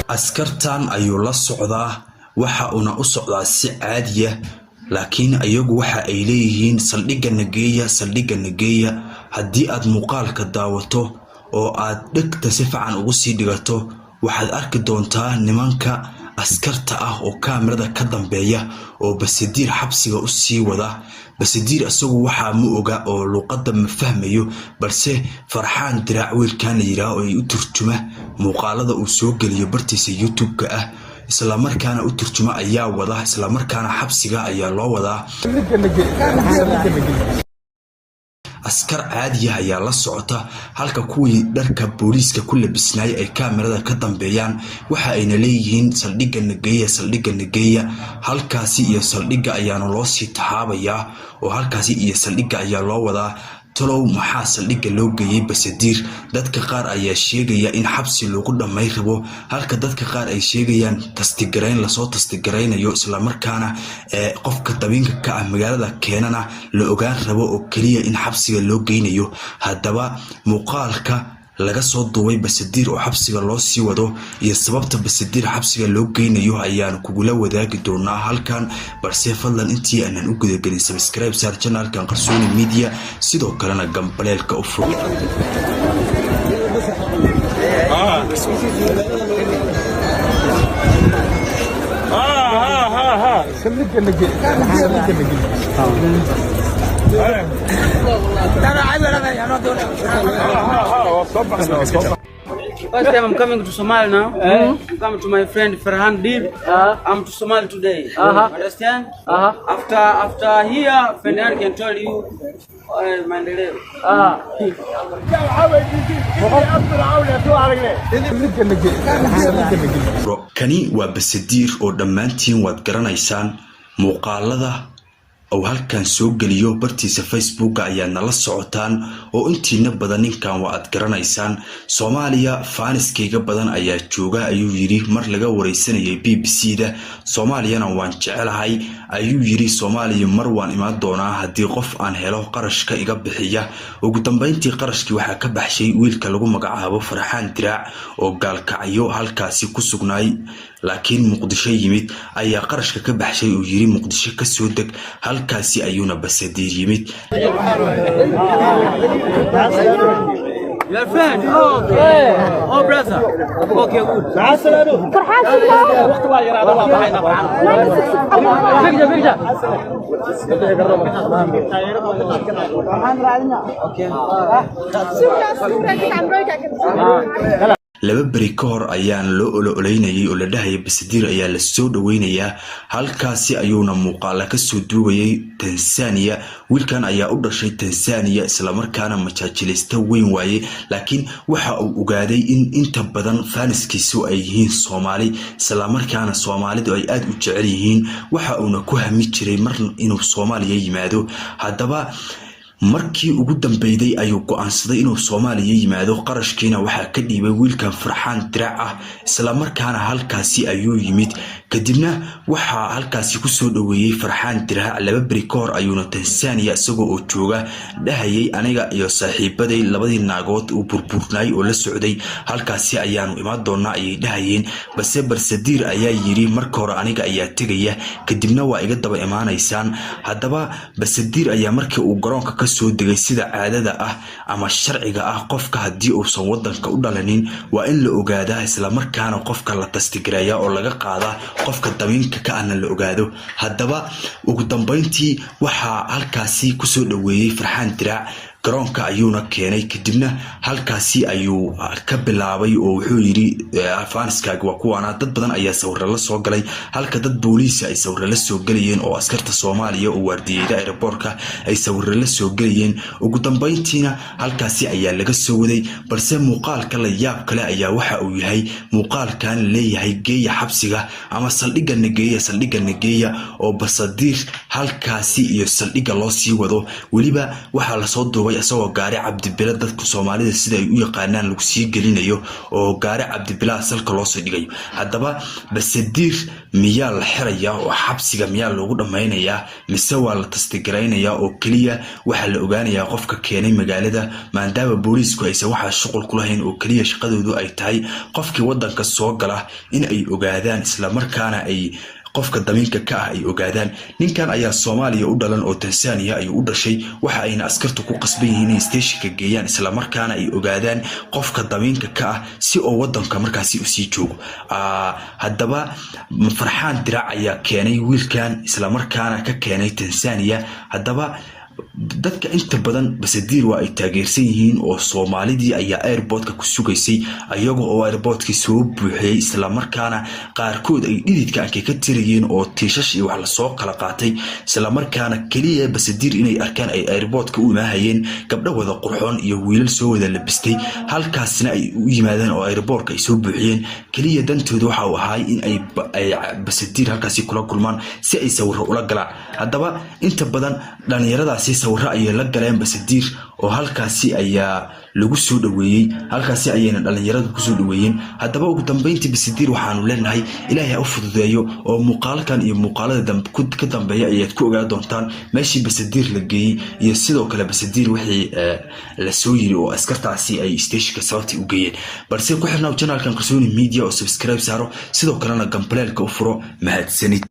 askartan ayuu la socdaa waxa una u socdaa si caadi ah laakiin ayagu waxa ay leeyihiin saldhigga nageeya haddii aad muuqaalka daawato oo aad dhegta si fiican ugu sii dhigato waxaad arki doontaa nimanka askarta ah oo kaamirada ka dambeeya oo Basadiir xabsiga u sii wada Basadiir asagu waxa mu oga oo luqadda ma fahmayo balse Farxaan Diraac wiilkan yiraahdo ay u turjuma muuqaalada uu soo galiyo bartiisa YouTube-ka ah isla markaana u turjuma ayaa wada isla markaana xabsiga ayaa loo wadaa askar caadi ah ayaa la socota halka kuwii dharka booliiska ku labisnay ay kaamirada ka dambeeyaan waxa ayna leeyihiin saldhigga nageeya halkaasi iyo saldhigga ayaana loo sii taxaabaya oo halkaasi iyo saldhigga ayaa loo wadaa talow maxaa saldhigga loo geeyay Basadiir dadka qaar ayaa sheegaya in xabsi lagu dhamay rabo halka dadka qaar ay sheegayaan tastigarayn la soo tastigaraynayo isla markaana qofka tabinka ka ah magaalada keenana la ogaan rabo oo kaliya in xabsiga loo geynayo haddaba muuqaalka laga soo duubay Basadiir oo xabsiga loo sii wado iyo sababta Basadiir xabsiga loo geynayo ayaan kugula wadaagi doonaa halkan balse fadlan intii aanan u gudagelin subscribe saar channelkan Qarsooni Media sidoo kalena gambaleelka u furo First time I'm coming to Somalia now. I'm coming to my friend Farhan Dib. I'm to Somalia today. Understand? After here, Farhan can tell you Mandalay. kani waa Basadiir oo dhammaantiin waad garanaysaan muuqaalada oo halkan soo galiyo bartiisa Facebook ayaa nala socotaan oo intiina badan ninkan waa aad garanaysaan Soomaaliya faaniskeyga badan ayaa jooga ayuu yiri mar laga wareysanayay BBC-da Soomaaliyana waan jecelahay ayuu yiri Soomaaliya mar waan imaan doonaa haddii qof aan helo qarashka iga bixiya ugu dambeyntii qarashkii waxa ka baxshay wiilka lagu magacaabo Farxaan Diraac oo gaalkacyo halkaasi ku sugnaay laakiin Muqdisho yimid ayaa qarashka ka baxshay oo yiri Muqdisho ka soo deg halkaasi ayuuna Basadiir yimid Your friend? Okay. Oh, brother. Okay, good. فرحان laba bari ka hor ayaan loo ololeynayay oo la dhahay Basadiir ayaa la soo dhaweynayaa halkaasi ayuuna muuqaal ka soo duugayay Tansaaniya wiilkan ayaa u dhashay Tansaaniya isla markaana majaajilista weyn waaye laakiin waxa uu ogaaday in inta badan faaniskiisu ay yihiin Soomaali isla markaana Soomaalidu ay aad u jecel yihiin waxa uuna ku hami jiray mar inuu Soomaaliya yimaado haddaba markii ugu dambeeyay ayuu go'aansaday inuu Soomaaliya yimaado qarashkiina waxa ka dhiibay wiilkan Farxaan Diraac ah isla markaana halkaasi ayuu yimid kadibna waxa halkaasi ku soo dhaweeyay Farxaan Diraac laba bari ka hor ayuuna Tansaaniya isagoo oo jooga dhahayay aniga iyo saaxiibaday labadii naagood uu burburnay oo la socday halkaasi ayaanu imaan doonaa ay dhahayeen balse Basadiir ayaa yiri marka hore aniga ayaa tagaya kadibna waa iga daba imaanaysaan haddaba Basadiir ayaa markii uu garoonka ka soo degay sida caadada ah ama sharciga ah qofka hadii uu san wadanka u dhalanin waa in la ogaadaa isla markaana qofka la tastigareeyo oo laga qaada qofka dabinka ka aan la ogaado haddaba ugu dambeyntii waxa halkaasi ku soo dhaweeyay Farxaan Diraac garoonka ayuuna keenay kadibna halkaasi ayuu ka bilaabay oo wuxuu yiri faaniskaaga waa kuwana dad badan ayaa sawir la soo galay halka dad booliis ay sawir la soo galayeen oo askarta Soomaaliya oo wardiyada airportka ay sawir la soo galayeen ugu dambeyntiina halkaasi ayaa laga soo waday balse muuqaalka la yaab kale ayaa waxa uu yahay muuqaalkan leeyahay geeya xabsiga ama saldhigga nageeya oo Basadiir halkaasi iyo saldhigga loo sii wado waliba waxa la soo duubay duubay asagoo gaari cabdibila dadka Soomaalida sida ay u yaqaanaan lagu sii gelinayo oo gaari cabdibila salka loo soo dhigayo hadaba Basadir miyaa la xiraya oo xabsiga miyaa lagu dhameynaya mise waa la tasdiiqreynaya oo kaliya waxa la ogaanaya qofka keenay magaalada maadaama booliisku aysan waxa shaqo ku lahayn oo kaliya shaqadoodu ay tahay qofkii wadanka soo gala in ay ogaadaan isla markaana ay qofka damiinka ka ah ay ogaadaan ninkan ayaa Soomaaliya u dhalan oo Tansaaniya ay u dhashay waxa ayna askartu ku qasban yihiin in stationka geeyaan isla markaana ay ogaadaan qofka damiinka ka ah si oo wadanka markaasi u sii joogo hadaba Farxaan Diraac ayaa keenay wiilkan isla markaana ka keenay Tansaaniya hadaba dadka inta badan Basadir waa ay taageersan yihiin oo Soomaalidii ayaa airportka ku sugaysay ayaga oo airportkii soo buuxiyay isla markaana qaarkood ay dhididka ka tiriyeen oo tiishash iyo wax la soo kala qaatay isla markaana kaliya Basadir inay arkaan ay airportka u imaahayeen gabdho wada qurxoon iyo wiilal soo wada labistay halkaasna ay u yimaadeen oo airportka ay soo buuxiyeen kaliya dantooda waxa uu ahaa in ay Basadir halkaasi kula kulmaan si ay sawir ula galaan hadaba inta badan dhalinyarada sawirro ay la galeen Basadir oo halkaasi ayaa lagu soo dhaweeyay halkaasi ayayna dhalinyaradu ku soo dhaweeyeen hadaba ugu dambeyntii Basadir waxaanu leenahay Ilaahay u fududeeyo oo muuqaalkan iyo muuqaalada ka dambeeya ayaad ku ogaa doontaan meeshii Basadir la geeyay iyo sidoo kale Basadir wixii la soo yiri oo askartaasi ay stationka sababti u geeyeen balse ku xirnaa channelkan Qarsooni Media oo subscribe saaro sidoo kalena gambalelka u furo mahadsanid